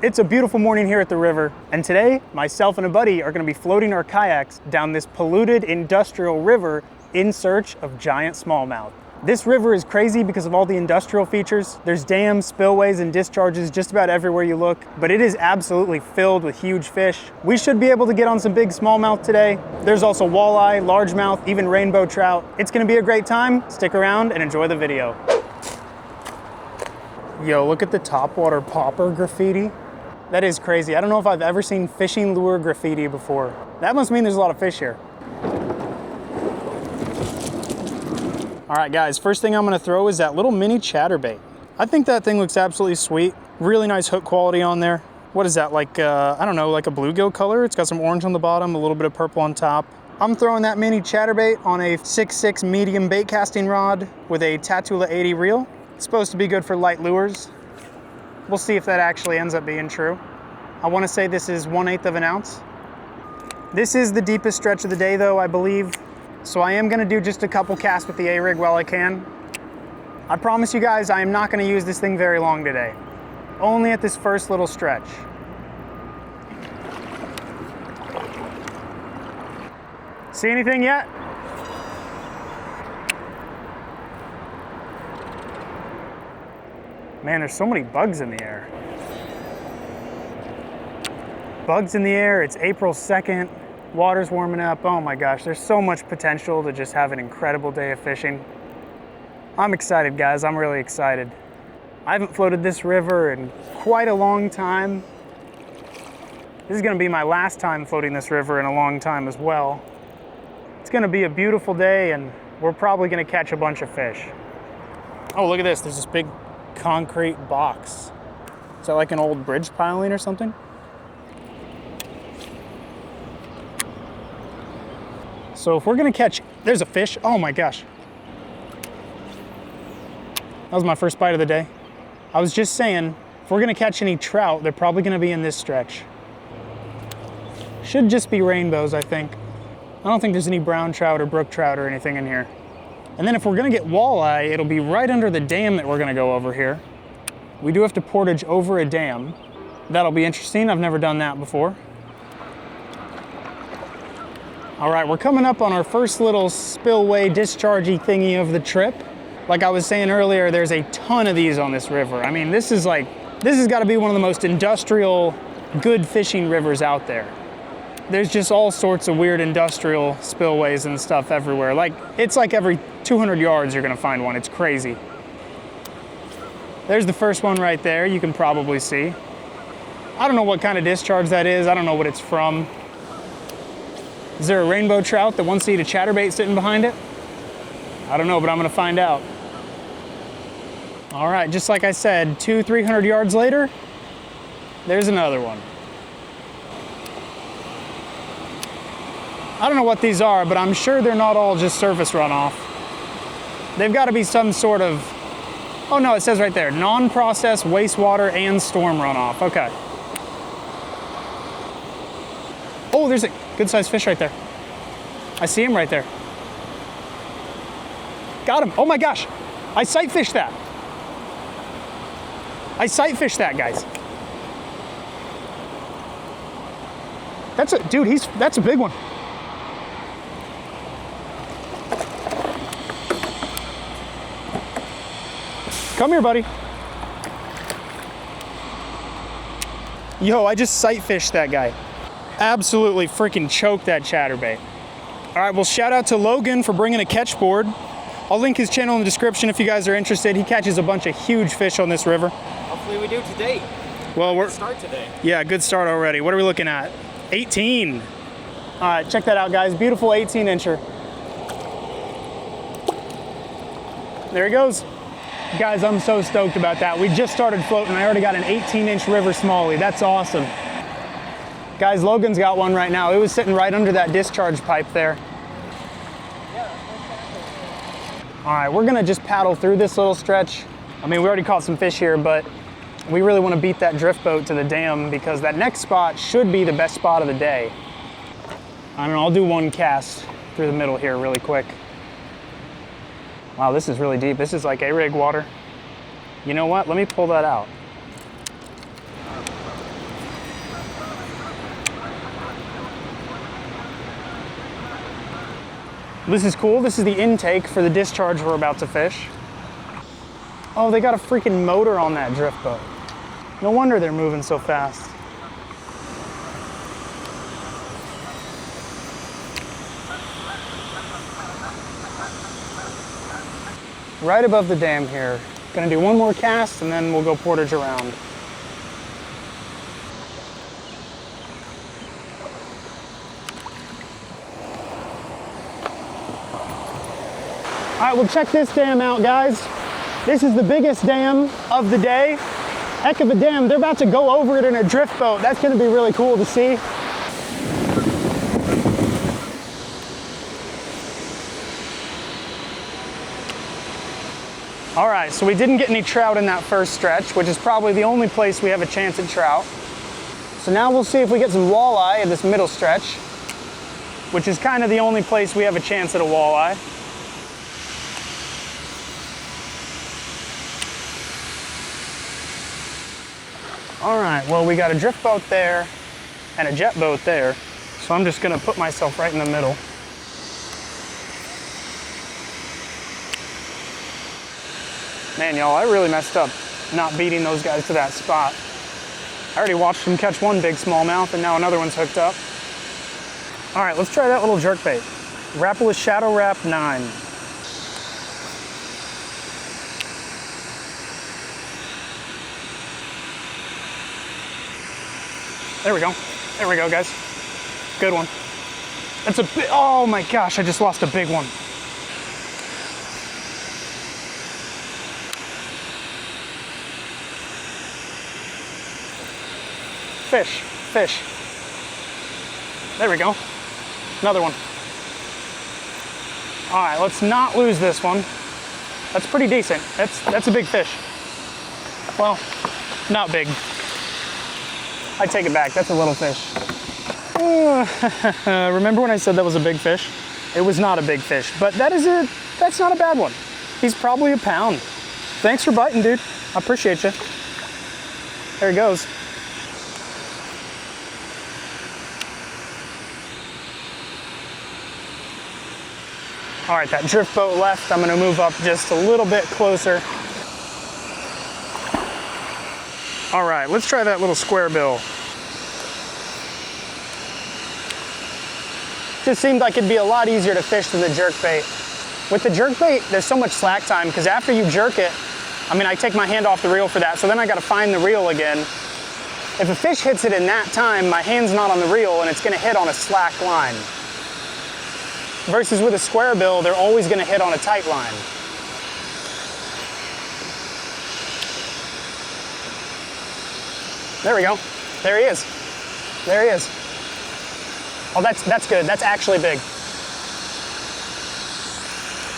It's a beautiful morning here at the river, and today, myself and a buddy are gonna be floating our kayaks down this polluted industrial river in search of giant smallmouth. This river is crazy because of all the industrial features. There's dams, spillways, and discharges just about everywhere you look, but it is absolutely filled with huge fish. We should be able to get on some big smallmouth today. There's also walleye, largemouth, even rainbow trout. It's gonna be a great time. Stick around and enjoy the video. Yo, look at the topwater popper graffiti. That is crazy. I don't know if I've ever seen fishing lure graffiti before. That must mean there's a lot of fish here. All right, guys, first thing I'm gonna throw is that little mini chatterbait. I think that thing looks absolutely sweet. Really nice hook quality on there. What is that, like, I don't know, like a bluegill color? It's got some orange on the bottom, a little bit of purple on top. I'm throwing that mini chatterbait on a 6'6" medium bait casting rod with a Tatula 80 reel. It's supposed to be good for light lures. We'll see if that actually ends up being true. I wanna say this is 1/8 of an ounce. This is the deepest stretch of the day though, I believe. So I am gonna do just a couple casts with the A-rig while I can. I promise you guys, I am not gonna use this thing very long today. Only at this first little stretch. See anything yet? Man, there's so many bugs in the air. Bugs in the air, it's April 2nd, water's warming up. Oh my gosh, there's so much potential to just have an incredible day of fishing. I'm excited, guys, I'm really excited. I haven't floated this river in quite a long time. This is gonna be my last time floating this river in a long time as well. It's gonna be a beautiful day and we're probably gonna catch a bunch of fish. Oh, look at this, there's this big concrete box. Is that like an old bridge piling or something? So if we're gonna catch, there's a fish, oh my gosh. That was my first bite of the day. I was just saying, if we're gonna catch any trout, they're probably gonna be in this stretch. Should just be rainbows, I think. I don't think there's any brown trout or brook trout or anything in here. And then if we're gonna get walleye, it'll be right under the dam that we're gonna go over here. We do have to portage over a dam. That'll be interesting, I've never done that before. All right, we're coming up on our first little spillway dischargey thingy of the trip. Like I was saying earlier, there's a ton of these on this river. I mean, this has gotta be one of the most industrial, good fishing rivers out there. There's just all sorts of weird industrial spillways and stuff everywhere. Like, it's like every 200 yards you're gonna find one, it's crazy. There's the first one right there, you can probably see. I don't know what kind of discharge that is, I don't know what it's from. Is there a rainbow trout that wants to eat a chatterbait sitting behind it? I don't know, but I'm gonna find out. All right, just like I said, 200-300 yards later, there's another one. I don't know what these are, but I'm sure they're not all just surface runoff. They've got to be some sort of, oh no, it says right there, non-processed wastewater and storm runoff. Okay. Oh, there's a good sized fish right there. I see him right there. Got him. Oh my gosh. I sight fished that. I sight fished that, guys. That's a, dude, that's a big one. Come here, buddy. Yo, I just sight fished that guy. Absolutely freaking choked that chatterbait. All right, well, shout out to Logan for bringing a catch board. I'll link his channel in the description if you guys are interested. He catches a bunch of huge fish on this river. Hopefully we do today. Well, Good start today. Yeah, good start already. What are we looking at? 18. All right, check that out, guys. Beautiful 18-incher. There he goes. Guys, I'm so stoked about that. We just started floating. I already got an 18-inch river smallie. That's awesome. Guys, Logan's got one right now. It was sitting right under that discharge pipe there. All right, we're gonna just paddle through this little stretch. I mean, we already caught some fish here, but we really wanna beat that drift boat to the dam because that next spot should be the best spot of the day. I don't know, I'll do one cast through the middle here really quick. Wow, this is really deep. This is like A-rig water. You know what? Let me pull that out. This is cool. This is the intake for the discharge we're about to fish. Oh, they got a freaking motor on that drift boat. No wonder they're moving so fast. Right above the dam here. Gonna do one more cast and then we'll go portage around. All right, well, check this dam out, guys. This is the biggest dam of the day. Heck of a dam. They're about to go over it in a drift boat. That's gonna be really cool to see. All right, so we didn't get any trout in that first stretch, which is probably the only place we have a chance at trout. So now we'll see if we get some walleye in this middle stretch, which is kind of the only place we have a chance at a walleye. All right, well, we got a drift boat there and a jet boat there. So I'm just gonna put myself right in the middle. Man, y'all, I really messed up not beating those guys to that spot. I already watched them catch one big smallmouth and now another one's hooked up. All right, let's try that little jerkbait. Rapalus Shadow Rap 9. There we go. There we go, guys. Good one. That's a big, oh my gosh, I just lost a big one. Fish, fish. There we go. Another one. All right, let's not lose this one. That's pretty decent. That's a big fish. Well, not big. I take it back, that's a little fish. Remember when I said that was a big fish? It was not a big fish, but that's not a bad one. He's probably a pound. Thanks for biting, dude. I appreciate you. There he goes. All right, that drift boat left. I'm gonna move up just a little bit closer. All right, let's try that little square bill. Just seemed like it'd be a lot easier to fish than the jerkbait. With the jerkbait, there's so much slack time because after you jerk it, I mean, I take my hand off the reel for that, so then I gotta find the reel again. If a fish hits it in that time, my hand's not on the reel and it's gonna hit on a slack line. Versus with a square bill, they're always gonna hit on a tight line. There we go. There he is. There he is. Oh, that's good. That's actually big.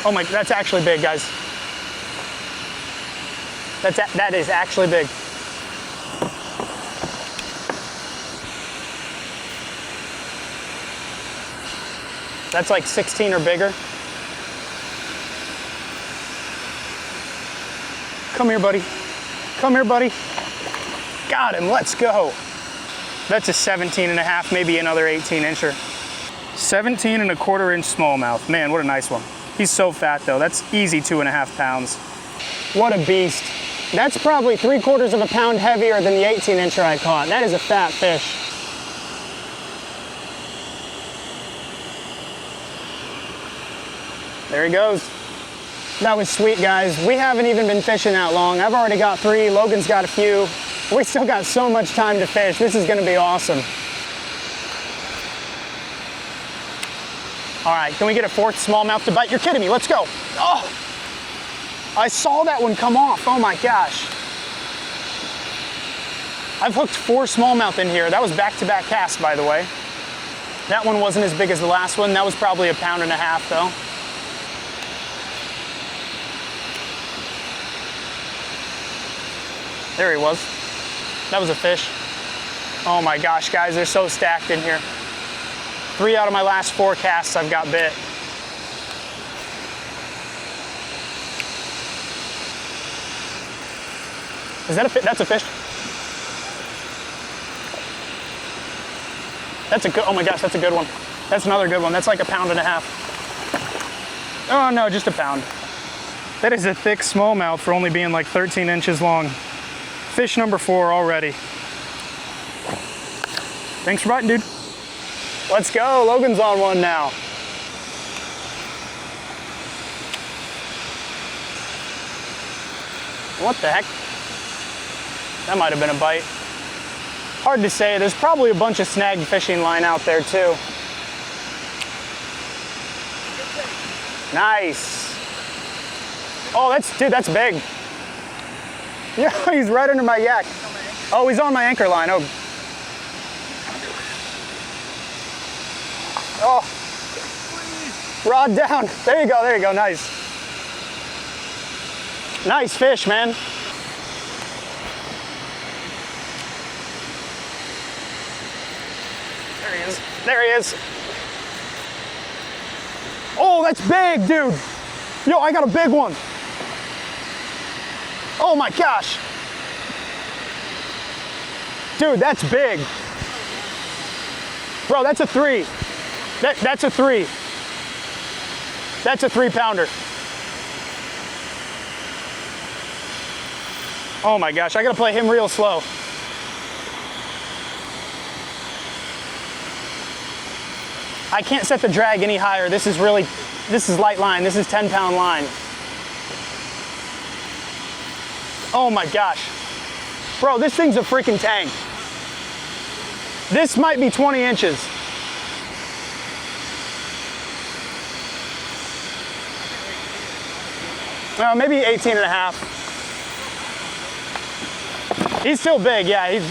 Oh my, that's actually big, guys. That is actually big. That's like 16 or bigger. Come here, buddy. Come here, buddy. Got him, let's go. That's a 17 and a half, maybe another 18 incher. 17 and a quarter inch smallmouth. Man, what a nice one. He's so fat though. That's easy 2.5 pounds. What a beast. That's probably 3/4 of a pound heavier than the 18 incher I caught. That is a fat fish. There he goes. That was sweet, guys. We haven't even been fishing that long. I've already got 3, Logan's got a few. We still got so much time to fish. This is gonna be awesome. All right, can we get a 4th smallmouth to bite? You're kidding me, let's go. Oh, I saw that one come off, oh my gosh. I've hooked 4 smallmouth in here. That was back-to-back casts, by the way. That one wasn't as big as the last one. That was probably 1.5 pounds though. There he was. That was a fish. Oh my gosh, guys, they're so stacked in here. 3 out of my last 4 casts I've got bit. Is that a fish? That's a fish. That's a good, oh my gosh, that's a good one. That's another good one. That's like 1.5 pounds. Oh no, just a pound. That is a thick smallmouth for only being like 13 inches long. Fish number 4 already. Thanks for biting, dude. Let's go, Logan's on one now. What the heck? That might have been a bite. Hard to say, there's probably a bunch of snag fishing line out there too. Nice. Oh, that's big. Yeah, he's right under my yak. Oh, he's on my anchor line. Oh, rod down. There you go, nice. Nice fish, man. There he is. Oh, that's big, dude. Yo, I got a big one. Oh my gosh. Dude, that's big. Bro, that's a 3. That's a 3. That's a 3-pounder. Oh my gosh, I gotta play him real slow. I can't set the drag any higher. This is light line. This is 10-pound line. Oh my gosh. Bro, this thing's a freaking tank. This might be 20 inches. Maybe 18 and a half. He's still big, yeah.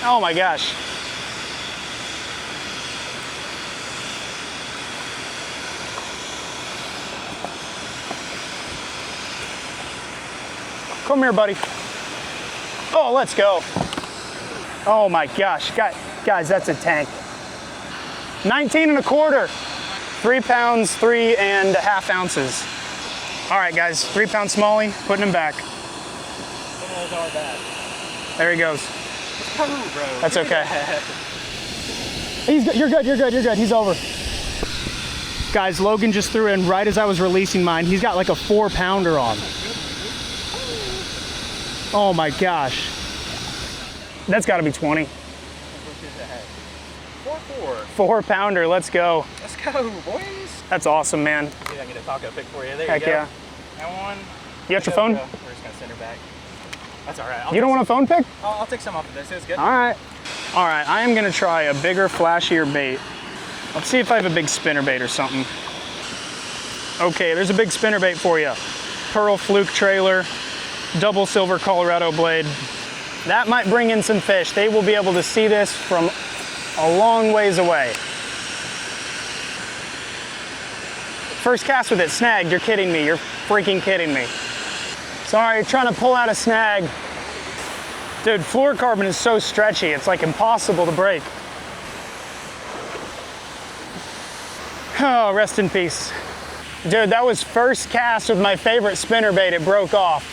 Oh my gosh. Come here, buddy. Oh, let's go. Oh my gosh, guys, that's a tank. 19 and a quarter. 3 pounds, 3.5 ounces. All right, guys, 3-pound smallie, putting him back. There he goes. Bro. That's okay. You're good. He's over. Guys, Logan just threw in right as I was releasing mine. He's got like a 4-pounder on. Oh my gosh. That's gotta be 20. 4-pounder, let's go. Let's go, boys. That's awesome, man. See if I can get a taco pick for you. There Heck you go. Yeah. That one. You got your phone? We're just gonna send her back. That's all right. You don't want a phone pick? I'll take some off of this. It's good. All right, I am gonna try a bigger, flashier bait. Let's see if I have a big spinnerbait or something. Okay, there's a big spinnerbait for you. Pearl fluke trailer, double silver Colorado blade. That might bring in some fish. They will be able to see this from a long ways away. First cast with it, snagged. You're kidding me. You're freaking kidding me. Sorry, trying to pull out a snag. Dude, fluorocarbon is so stretchy. It's like impossible to break. Oh, rest in peace. Dude, that was first cast with my favorite spinnerbait. It broke off.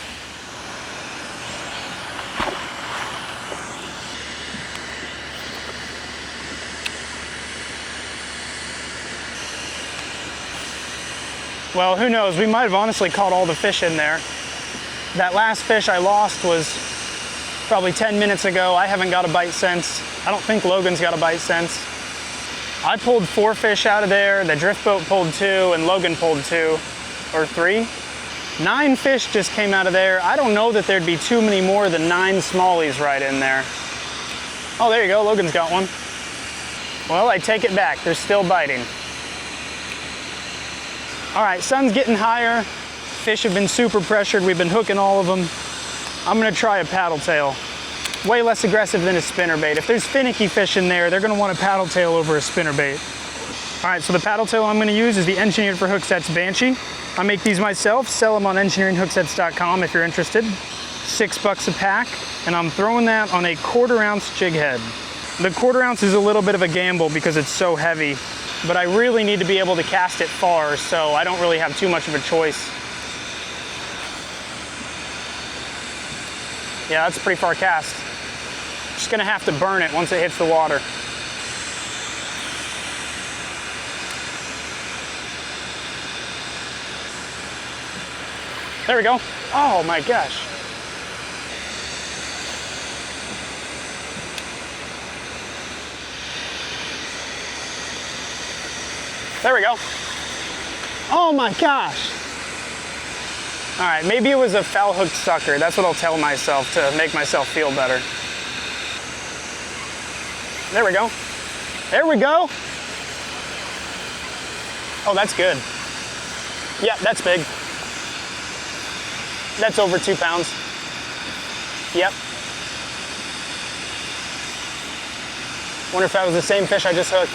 Well, who knows? We might have honestly caught all the fish in there. That last fish I lost was probably 10 minutes ago. I haven't got a bite since. I don't think Logan's got a bite since. I pulled 4 fish out of there. The drift boat pulled 2 and Logan pulled 2 or 3. 9 fish just came out of there. I don't know that there'd be too many more than 9 smallies right in there. Oh, there you go. Logan's got one. Well, I take it back. They're still biting. All right, sun's getting higher. Fish have been super pressured. We've been hooking all of them. I'm gonna try a paddle tail. Way less aggressive than a spinnerbait. If there's finicky fish in there, they're gonna want a paddle tail over a spinnerbait. All right, so the paddle tail I'm gonna use is the Engineered for Hooksets Banshee. I make these myself, sell them on engineeringhooksets.com if you're interested. $6 a pack, and I'm throwing that on a 1/4 ounce jig head. The 1/4 ounce is a little bit of a gamble because it's so heavy, but I really need to be able to cast it far, so I don't really have too much of a choice. Yeah, that's a pretty far cast. Just gonna have to burn it once it hits the water. There we go. Oh my gosh. There we go. Oh my gosh. All right, maybe it was a foul hooked sucker. That's what I'll tell myself to make myself feel better. There we go. There we go. Oh, that's good. Yeah, that's big. That's over 2 pounds. Yep. Wonder if that was the same fish I just hooked.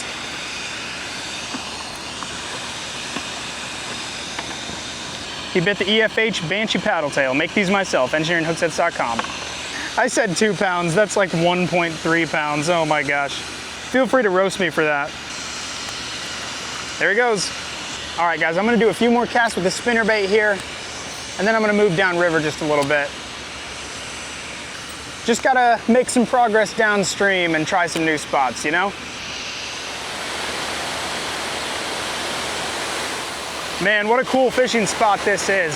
He bit the EFH Banshee Paddletail. Make these myself, engineeringhookssets.com. I said 2 pounds, that's like 1.3 pounds. Oh my gosh. Feel free to roast me for that. There he goes. All right guys, I'm gonna do a few more casts with the spinnerbait here, and then I'm gonna move downriver just a little bit. Just gotta make some progress downstream and try some new spots, you know? Man, what a cool fishing spot this is.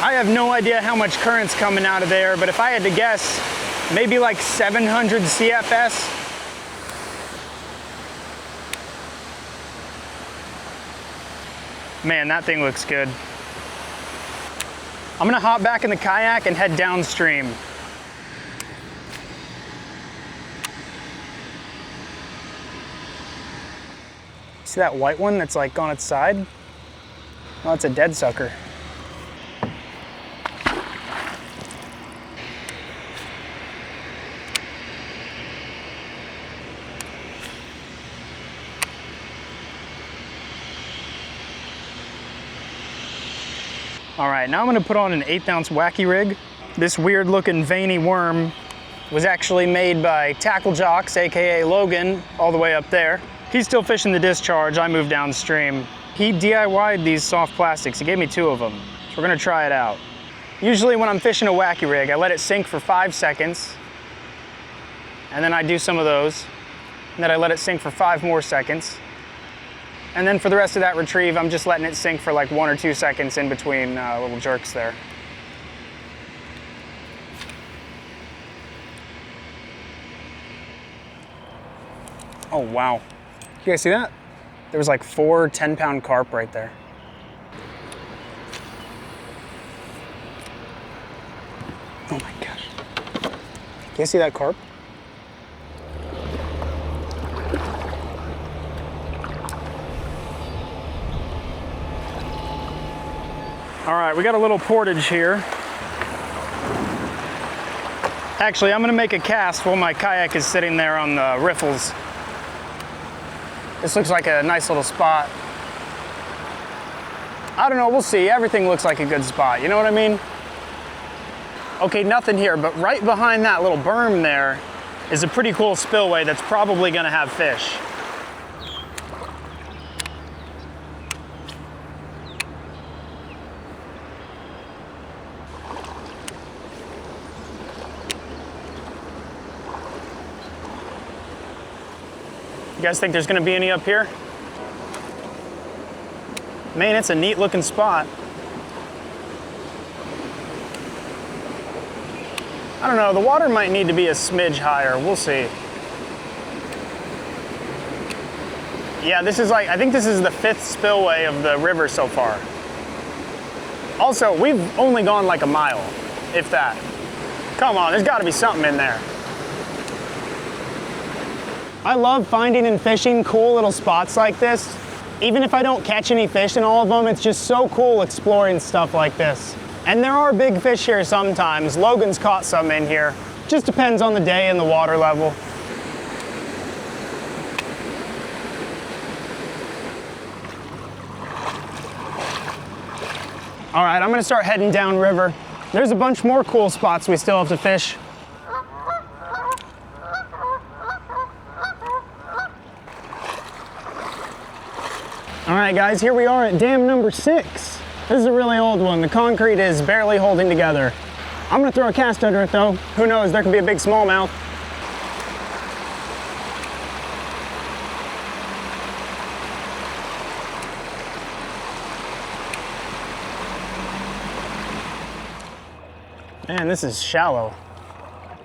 I have no idea how much current's coming out of there, but if I had to guess, maybe like 700 CFS. Man, that thing looks good. I'm gonna hop back in the kayak and head downstream. See that white one that's like on its side? Oh, it's a dead sucker. All right, now I'm gonna put on an 1/8 ounce wacky rig. This weird looking veiny worm was actually made by Tackle Jocks, AKA Logan, all the way up there. He's still fishing the discharge, I moved downstream. He DIY'd these soft plastics, he gave me 2 of them. So we're gonna try it out. Usually when I'm fishing a wacky rig, I let it sink for 5 seconds, and then I do some of those, and then I let it sink for 5 more seconds. And then for the rest of that retrieve, I'm just letting it sink for like 1 or 2 seconds in between little jerks there. Oh wow, you guys see that? There was like 4 10-pound carp right there. Oh my gosh. Can you see that carp? All right, we got a little portage here. Actually, I'm gonna make a cast while my kayak is sitting there on the riffles. This looks like a nice little spot. I don't know, we'll see. Everything looks like a good spot, you know what I mean? Okay, nothing here, but right behind that little berm there is a pretty cool spillway that's probably gonna have fish. You guys think there's gonna be any up here? Man, it's a neat looking spot. I don't know, the water might need to be a smidge higher, we'll see. Yeah, this is like, I think this is the 5th spillway of the river so far. Also, we've only gone like a mile, if that. Come on, there's gotta be something in there. I love finding and fishing cool little spots like this. Even if I don't catch any fish in all of them, it's just so cool exploring stuff like this. And there are big fish here sometimes. Logan's caught some in here. Just depends on the day and the water level. All right, I'm gonna start heading downriver. There's a bunch more cool spots we still have to fish. All right guys, here we are at dam number 6. This is a really old one. The concrete is barely holding together. I'm gonna throw a cast under it though. Who knows, there could be a big smallmouth. Man, this is shallow.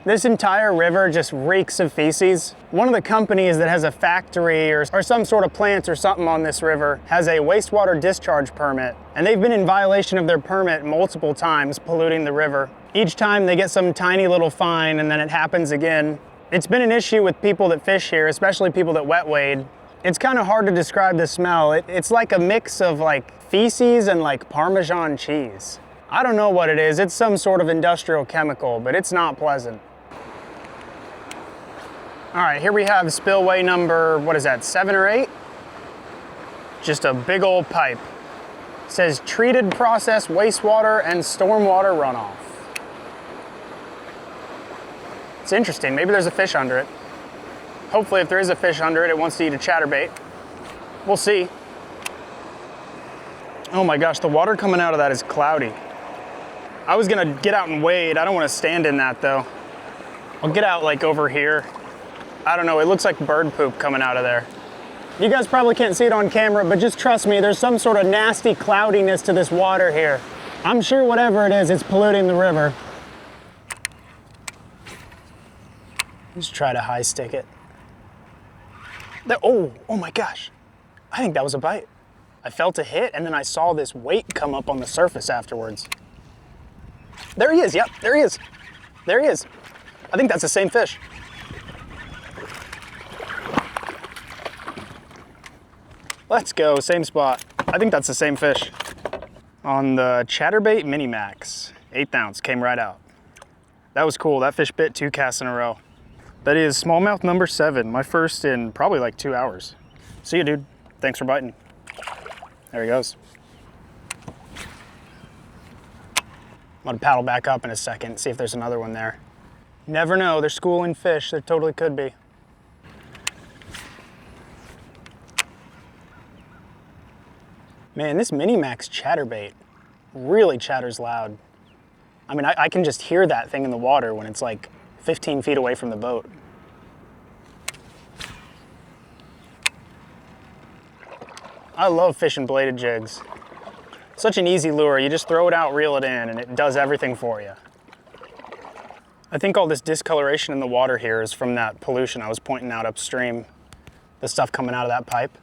This entire river just reeks of feces. One of the companies that has a factory or some sort of plant or something on this river has a wastewater discharge permit, and they've been in violation of their permit multiple times, polluting the river. Each time they get some tiny little fine and then it happens again. It's been an issue with people that fish here, especially people that wet wade. It's kind of hard to describe the smell. It's like a mix of like feces and like Parmesan cheese. I don't know what it is. It's some sort of industrial chemical, but it's not pleasant. All right, here we have spillway number, what is that, 7 or 8? Just a big old pipe. It says treated process wastewater and stormwater runoff. It's interesting, maybe there's a fish under it. Hopefully if there is a fish under it, it wants to eat a chatterbait. We'll see. Oh my gosh, the water coming out of that is cloudy. I was gonna get out and wade. I don't wanna stand in that though. I'll get out like over here. I don't know, it looks like bird poop coming out of there. You guys probably can't see it on camera, but just trust me, there's some sort of nasty cloudiness to this water here. I'm sure whatever it is, it's polluting the river. Just try to high stick it. Oh my gosh. I think that was a bite. I felt a hit and then I saw this weight come up on the surface afterwards. There he is, yep, there he is. There he is. I think that's the same fish. Let's go, same spot. I think that's the same fish. On the chatterbait mini max, 1/8 ounce, came right out. That was cool, that fish bit 2 casts in a row. That is smallmouth number 7, my first in probably like 2 hours. See you, dude. Thanks for biting. There he goes. I'm gonna paddle back up in a second, see if there's another one there. Never know, they're schooling fish, there totally could be. Man, this mini max chatterbait really chatters loud. I mean, I can just hear that thing in the water when it's like 15 feet away from the boat. I love fishing bladed jigs. Such an easy lure. You just throw it out, reel it in, and it does everything for you. I think all this discoloration in the water here is from that pollution I was pointing out upstream. The stuff coming out of that pipe.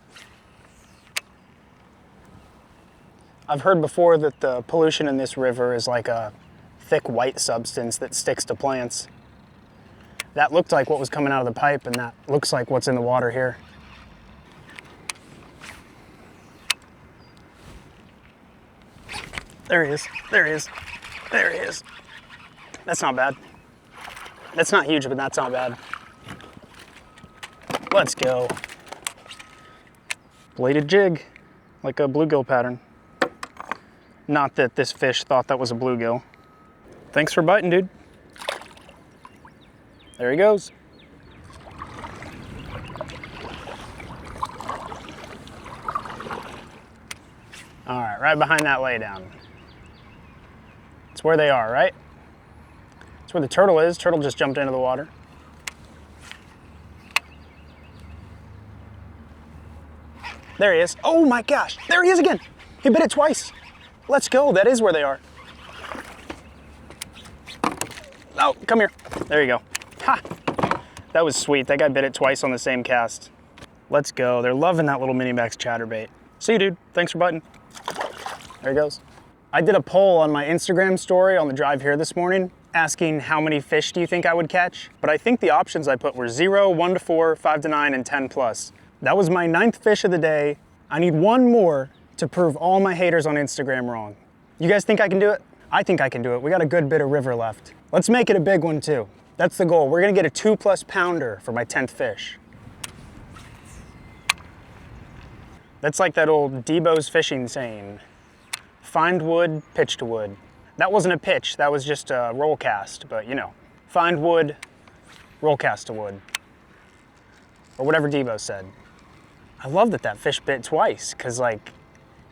I've heard before that the pollution in this river is like a thick white substance that sticks to plants. That looked like what was coming out of the pipe, and that looks like what's in the water here. There he is, there he is, there he is. That's not bad. That's not huge, but that's not bad. Let's go. Bladed jig, like a bluegill pattern. Not that this fish thought that was a bluegill. Thanks for biting, dude. There he goes. All right, right behind that laydown. It's where they are, right? It's where the turtle is. Turtle just jumped into the water. There he is. Oh my gosh, there he is again. He bit it twice. Let's go, that is where they are. Oh, come here. There you go. Ha! That was sweet. That guy bit it twice on the same cast. Let's go. They're loving that little mini max chatterbait. See you, dude. Thanks for biting. There he goes. I did a poll on my Instagram story on the drive here this morning, asking how many fish do you think I would catch? But I think the options I put were 0, 1 to 4, 5 to 9, and 10 plus. That was my 9th fish of the day. I need one more to prove all my haters on Instagram wrong. You guys think I can do it? I think I can do it. We got a good bit of river left. Let's make it a big one too. That's the goal. We're gonna get a 2+ pounder for my 10th fish. That's like that old Debo's fishing saying, find wood, pitch to wood. That wasn't a pitch, that was just a roll cast, but you know, find wood, roll cast to wood. Or whatever Debo said. I love that that fish bit twice, cause like,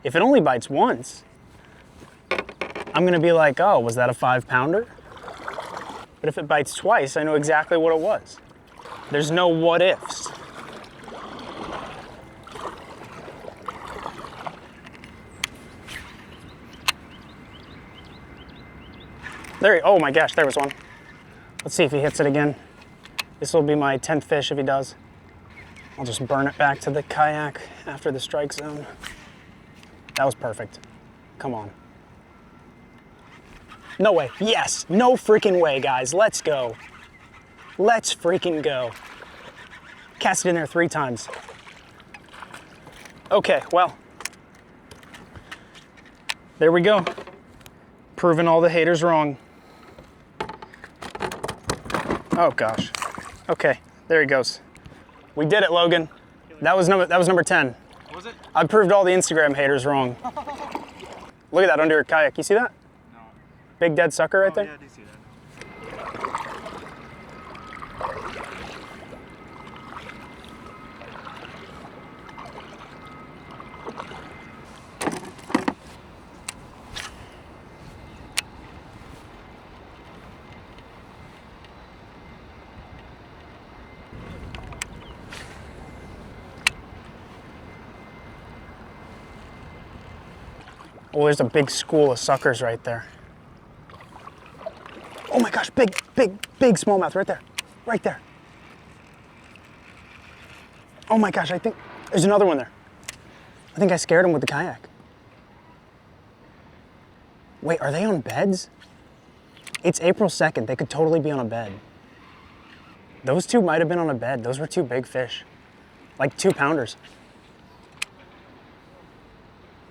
if it only bites once, I'm gonna be like, oh, was that a 5 pounder? But if it bites twice, I know exactly what it was. There's no what ifs. There, oh my gosh, there was one. Let's see if he hits it again. This will be my 10th fish if he does. I'll just burn it back to the kayak after the strike zone. That was perfect. Come on. No way. Yes. No freaking way, guys. Let's go. Let's freaking go. Cast it in there 3 times. Okay, well. There we go. Proving all the haters wrong. Oh gosh. Okay, there he goes. We did it, Logan. That was number 10. What was it? I proved all the Instagram haters wrong. Look at that under your kayak. You see that? No. Big dead sucker right there? Yeah, I do see that. Oh, there's a big school of suckers right there. Oh my gosh, big smallmouth right there. Right there. Oh my gosh, I think there's another one there. I think I scared him with the kayak. Wait, are they on beds? It's April 2nd. They could totally be on a bed. Those two might have been on a bed. Those were 2 big fish. Like 2-pounders.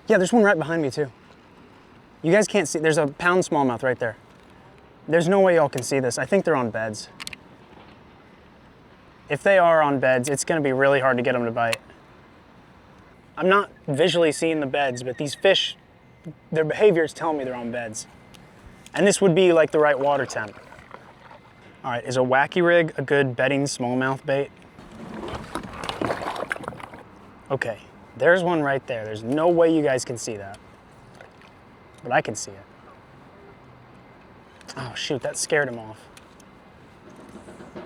Yeah, there's one right behind me too. You guys can't see, there's a pound smallmouth right there. There's no way y'all can see this. I think they're on beds. If they are on beds, it's gonna be really hard to get them to bite. I'm not visually seeing the beds, but these fish, their behavior is telling me they're on beds. And this would be like the right water temp. All right, is a wacky rig a good bedding smallmouth bait? Okay. There's one right there. There's no way you guys can see that. But I can see it. Oh shoot, that scared him off.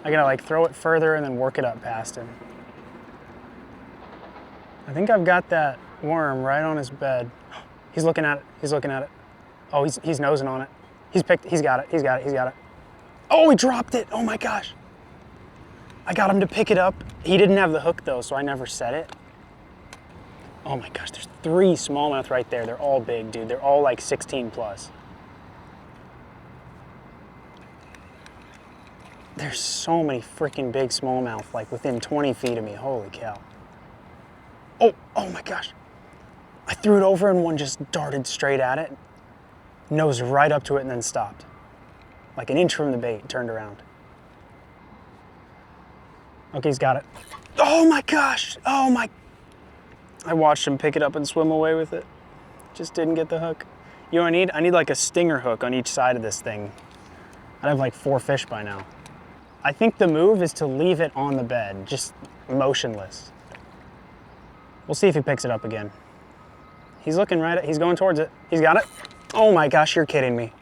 I gotta like throw it further and then work it up past him. I think I've got that worm right on his bed. He's looking at it, he's looking at it. Oh, he's nosing on it. He's got it, he's got it. Oh, he dropped it, oh my gosh. I got him to pick it up. He didn't have the hook though, so I never set it. Oh my gosh, there's 3 smallmouth right there. They're all big, dude. They're all like 16 plus. There's so many freaking big smallmouth, like within 20 feet of me. Holy cow. Oh my gosh. I threw it over and one just darted straight at it. Nose right up to it and then stopped. Like an inch from the bait, turned around. Okay, he's got it. Oh my gosh, oh my. I watched him pick it up and swim away with it. Just didn't get the hook. You know what I need? I need like a stinger hook on each side of this thing. I'd have like 4 fish by now. I think the move is to leave it on the bed, just motionless. We'll see if he picks it up again. He's looking right at, he's going towards it. He's got it. Oh my gosh, you're kidding me.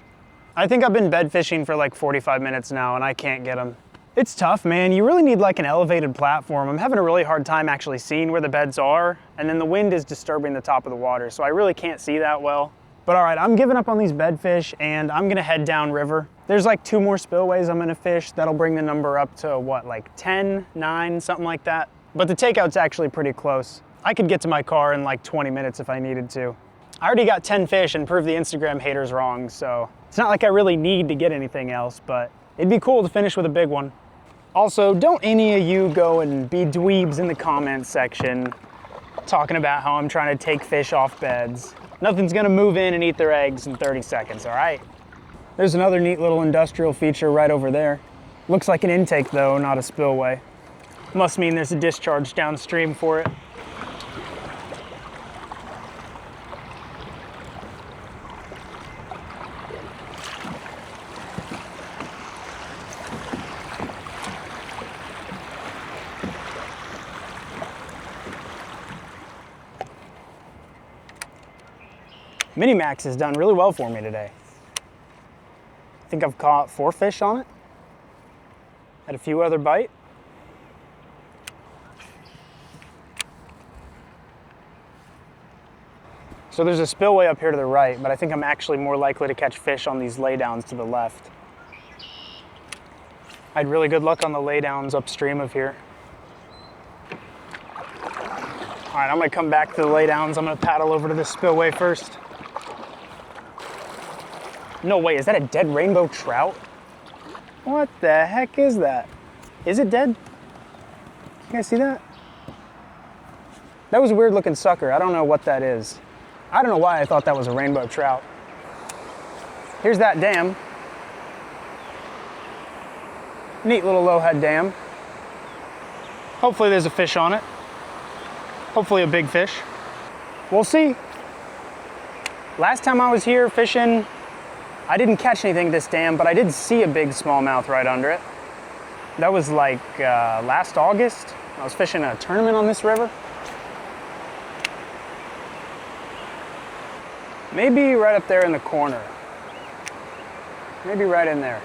I think I've been bed fishing for like 45 minutes now and I can't get him. It's tough, man. You really need like an elevated platform. I'm having a really hard time actually seeing where the beds are, and then the wind is disturbing the top of the water, so I really can't see that well. But all right, I'm giving up on these bed fish, and I'm gonna head down river. There's like 2 more spillways I'm gonna fish. That'll bring the number up to what, like 10, 9, something like that. But the takeout's actually pretty close. I could get to my car in like 20 minutes if I needed to. I already got 10 fish and proved the Instagram haters wrong, so it's not like I really need to get anything else, but it'd be cool to finish with a big one. Also, don't any of you go and be dweebs in the comments section talking about how I'm trying to take fish off beds. Nothing's gonna move in and eat their eggs in 30 seconds, all right? There's another neat little industrial feature right over there. Looks like an intake though, not a spillway. Must mean there's a discharge downstream for it. Mini-Max has done really well for me today. I think I've caught 4 fish on it. Had a few other bite. So there's a spillway up here to the right, but I think I'm actually more likely to catch fish on these laydowns to the left. I had really good luck on the laydowns upstream of here. All right, I'm gonna come back to the laydowns. I'm gonna paddle over to this spillway first. No way, is that a dead rainbow trout? What the heck is that? Is it dead? You guys see that? That was a weird looking sucker. I don't know what that is. I don't know why I thought that was a rainbow trout. Here's that dam. Neat little lowhead dam. Hopefully there's a fish on it. Hopefully a big fish. We'll see. Last time I was here fishing, I didn't catch anything at this dam, but I did see a big smallmouth right under it. That was like last August. I was fishing a tournament on this river. Maybe right up there in the corner. Maybe right in there.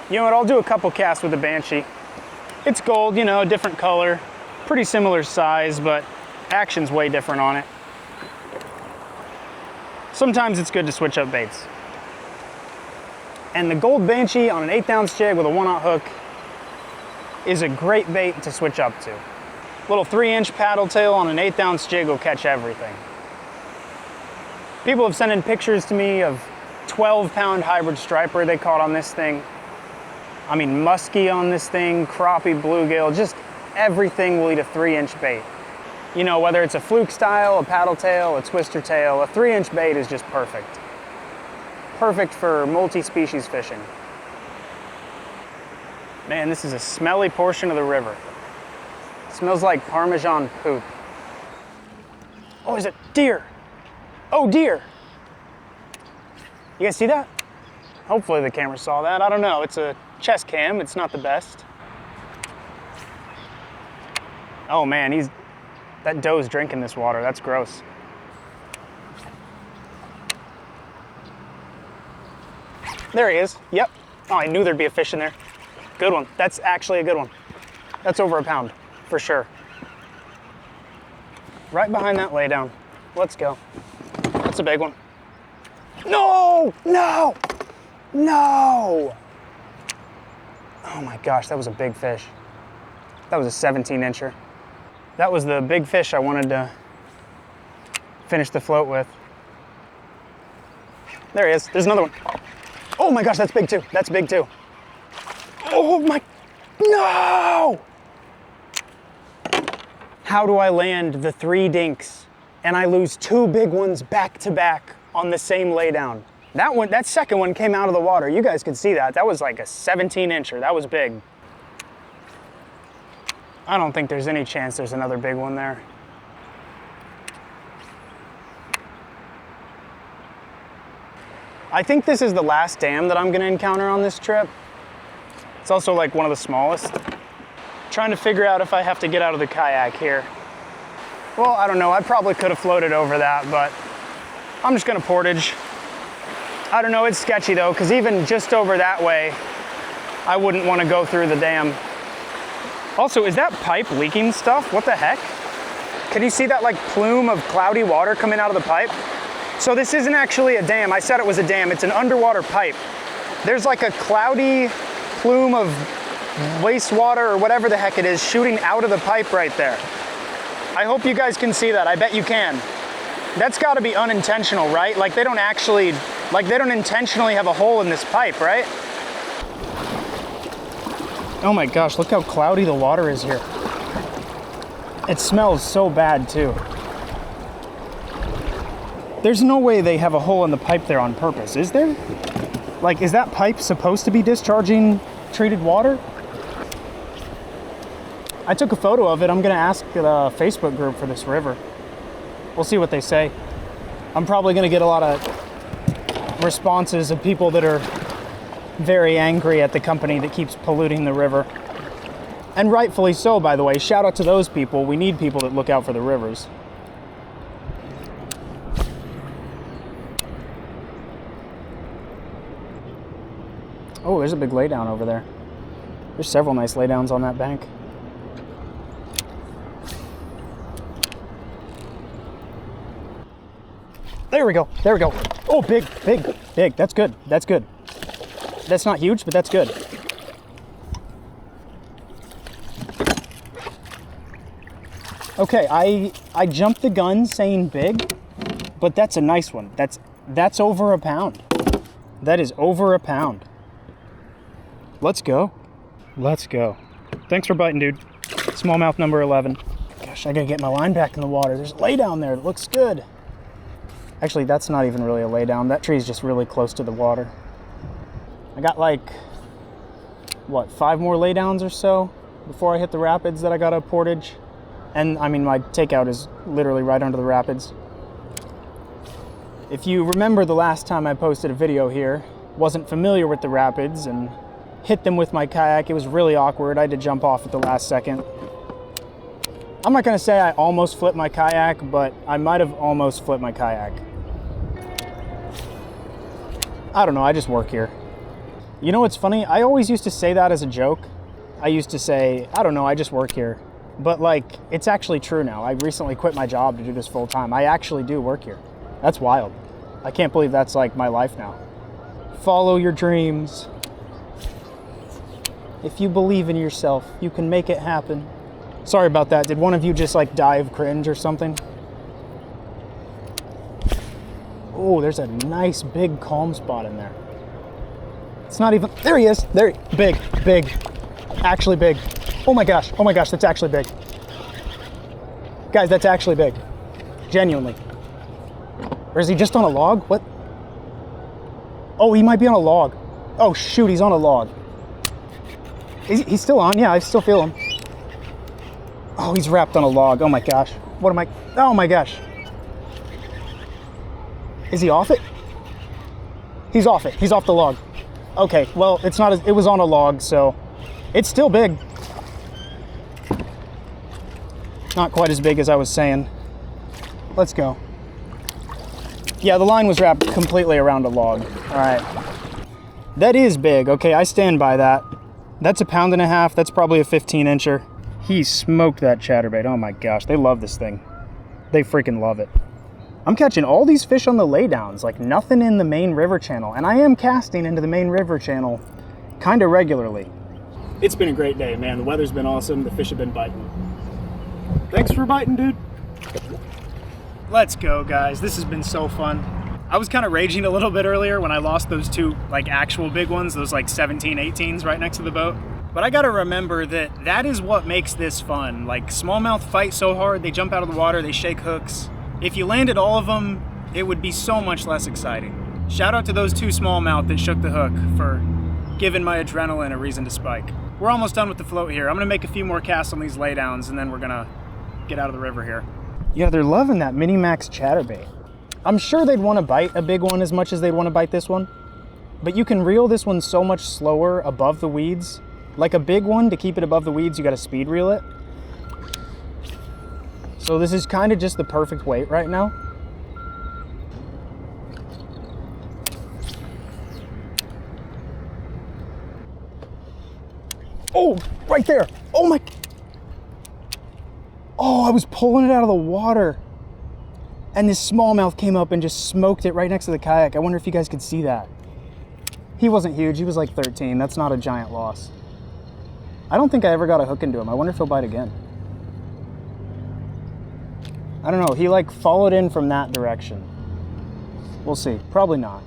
You know what, I'll do a couple casts with the Banshee. It's gold, you know, different color, pretty similar size, but action's way different on it. Sometimes it's good to switch up baits. And the gold Banshee on an 1/8 ounce jig with a 1/0 hook is a great bait to switch up to. Little 3-inch paddle tail on an 1/8 ounce jig will catch everything. People have sent in pictures to me of 12-pound hybrid striper they caught on this thing. I mean, muskie on this thing, crappie, bluegill, just everything will eat a 3-inch bait. You know, whether it's a fluke style, a paddle tail, a twister tail, a 3-inch bait is just perfect. Perfect for multi-species fishing. Man, this is a smelly portion of the river. It smells like Parmesan poop. Oh, is it deer? Oh, deer. You guys see that? Hopefully the camera saw that. I don't know, it's a chest cam, it's not the best. Oh man, that doe's drinking this water, that's gross. There he is, yep. Oh, I knew there'd be a fish in there. Good one, that's actually a good one. That's over a pound, for sure. Right behind that laydown. Let's go. That's a big one. No, no, no. Oh my gosh, that was a big fish. That was a 17-incher. That was the big fish I wanted to finish the float with. There he is, there's another one. Oh my gosh, that's big too, that's big too. Oh my, no! How do I land the 3 dinks and I lose 2 big ones back to back on the same laydown? That second one came out of the water. You guys could see that. That was like a 17-incher. That was big. I don't think there's any chance there's another big one there. I think this is the last dam that I'm gonna encounter on this trip. It's also like one of the smallest. Trying to figure out if I have to get out of the kayak here. Well, I don't know. I probably could have floated over that, but I'm just gonna portage. I don't know, it's sketchy though, because even just over that way, I wouldn't want to go through the dam. Also, is that pipe leaking stuff? What the heck? Can you see that like plume of cloudy water coming out of the pipe? So this isn't actually a dam. I said it was a dam. It's an underwater pipe. There's like a cloudy plume of wastewater or whatever the heck it is shooting out of the pipe right there. I hope you guys can see that. I bet you can. That's got to be unintentional, right? Like they don't intentionally have a hole in this pipe, right? Oh my gosh, look how cloudy the water is here. It smells so bad too. There's no way they have a hole in the pipe there on purpose, is there? Like, is that pipe supposed to be discharging treated water? I took a photo of it. I'm gonna ask the Facebook group for this river. We'll see what they say. I'm probably gonna get a lot of responses of people that are very angry at the company that keeps polluting the river. And rightfully so, by the way. Shout out to those people. We need people that look out for the rivers. Oh, there's a big laydown over there. There's several nice laydowns on that bank. There we go. There we go. Oh, big, big, big. That's good. That's good. That's not huge, but that's good. Okay, I jumped the gun saying big, but that's a nice one. That's over a pound. That is over a pound. Let's go. Let's go. Thanks for biting, dude. Smallmouth number 11. Gosh, I gotta get my line back in the water. There's a lay down there. It looks good. Actually, that's not even really a lay down. That tree's just really close to the water. I got like, what, 5 more lay downs or so before I hit the rapids that I got up portage. And I mean, my takeout is literally right under the rapids. If you remember the last time I posted a video here, wasn't familiar with the rapids and hit them with my kayak, it was really awkward. I had to jump off at the last second. I'm not gonna say I almost flipped my kayak, but I might have almost flipped my kayak. I don't know, I just work here. You know what's funny? I always used to say that as a joke. I used to say, I don't know, I just work here. But like, it's actually true now. I recently quit my job to do this full time. I actually do work here. That's wild. I can't believe that's like my life now. Follow your dreams. If you believe in yourself, you can make it happen. Sorry about that. Did one of you just like die of cringe or something? Oh, there's a nice big calm spot in there. It's not even, there he is. There, big, big, actually big. Oh my gosh, that's actually big. Guys, that's actually big. Genuinely. Or is he just on a log? What? Oh, he might be on a log. Oh shoot, he's on a log. He's still on, yeah, I still feel him. Oh, he's wrapped on a log, oh my gosh. What am I, oh my gosh. Is he off it? He's off it, he's off the log. Okay, well, it's not, it was on a log, so it's still big. Not quite as big as I was saying. Let's go. Yeah, the line was wrapped completely around a log. All right. That is big. Okay, I stand by that. That's 1.5 pounds. That's probably a 15-incher. He smoked that chatterbait. Oh my gosh, they love this thing. They freaking love it. I'm catching all these fish on the laydowns, like nothing in the main river channel. And I am casting into the main river channel kind of regularly. It's been a great day, man. The weather's been awesome. The fish have been biting. Thanks for biting, dude. Let's go, guys. This has been so fun. I was kind of raging a little bit earlier when I lost those 2 like actual big ones, those like 17, 18s right next to the boat. But I gotta remember that that is what makes this fun. Like, smallmouth fight so hard, they jump out of the water, they shake hooks. If you landed all of them, it would be so much less exciting. Shout out to those 2 smallmouth that shook the hook for giving my adrenaline a reason to spike. We're almost done with the float here. I'm gonna make a few more casts on these laydowns and then we're gonna get out of the river here. Yeah, they're loving that mini max chatterbait. I'm sure they'd want to bite a big one as much as they'd want to bite this one, but you can reel this one so much slower above the weeds. Like a big one, to keep it above the weeds, you got to speed reel it. So this is kind of just the perfect weight right now. Oh, right there. Oh my. Oh, I was pulling it out of the water. And this smallmouth came up and just smoked it right next to the kayak. I wonder if you guys could see that. He wasn't huge, he was like 13. That's not a giant loss. I don't think I ever got a hook into him. I wonder if he'll bite again. I don't know, he like followed in from that direction. We'll see, probably not.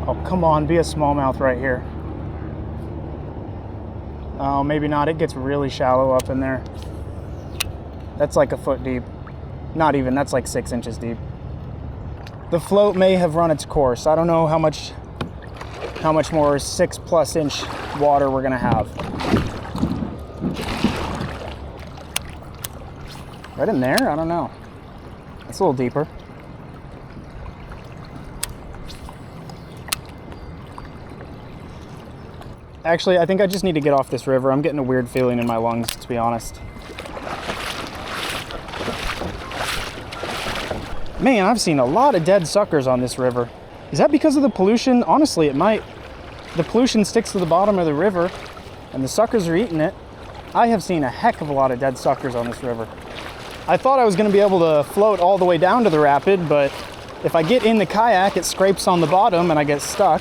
Oh, come on, be a smallmouth right here. Oh, maybe not. It gets really shallow up in there. That's like a foot deep. Not even, that's like 6 inches deep. The float may have run its course. I don't know how much more 6+ inch water we're gonna have. Right in there? I don't know. It's a little deeper. Actually, I think I just need to get off this river. I'm getting a weird feeling in my lungs, to be honest. Man, I've seen a lot of dead suckers on this river. Is that because of the pollution? Honestly, it might. The pollution sticks to the bottom of the river and the suckers are eating it. I have seen a heck of a lot of dead suckers on this river. I thought I was gonna be able to float all the way down to the rapid, but if I get in the kayak, it scrapes on the bottom and I get stuck.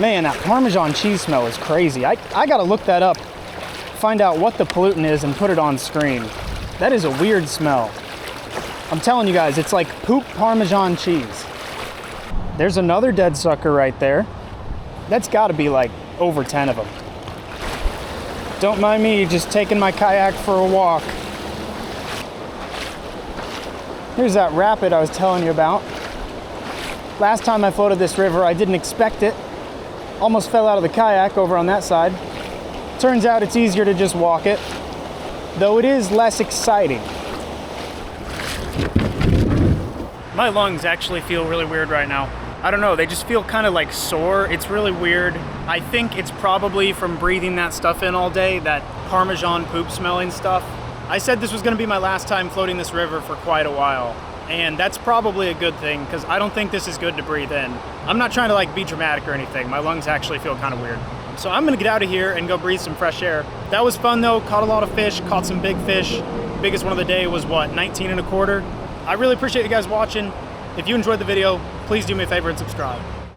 Man, that Parmesan cheese smell is crazy. I gotta look that up, find out what the pollutant is and put it on screen. That is a weird smell. I'm telling you guys, it's like poop Parmesan cheese. There's another dead sucker right there. That's gotta be like over 10 of them. Don't mind me just taking my kayak for a walk. Here's that rapid I was telling you about. Last time I floated this river, I didn't expect it. Almost fell out of the kayak over on that side. Turns out it's easier to just walk it, though it is less exciting. My lungs actually feel really weird right now. I don't know, they just feel kind of like sore. It's really weird. I think it's probably from breathing that stuff in all day, that Parmesan poop smelling stuff. I said this was gonna be my last time floating this river for quite a while, and that's probably a good thing because I don't think this is good to breathe in. I'm not trying to like be dramatic or anything. My lungs actually feel kind of weird. So I'm gonna get out of here and go breathe some fresh air. That was fun though, caught a lot of fish, caught some big fish. Biggest one of the day was what, 19 1/4? I really appreciate you guys watching. If you enjoyed the video, please do me a favor and subscribe.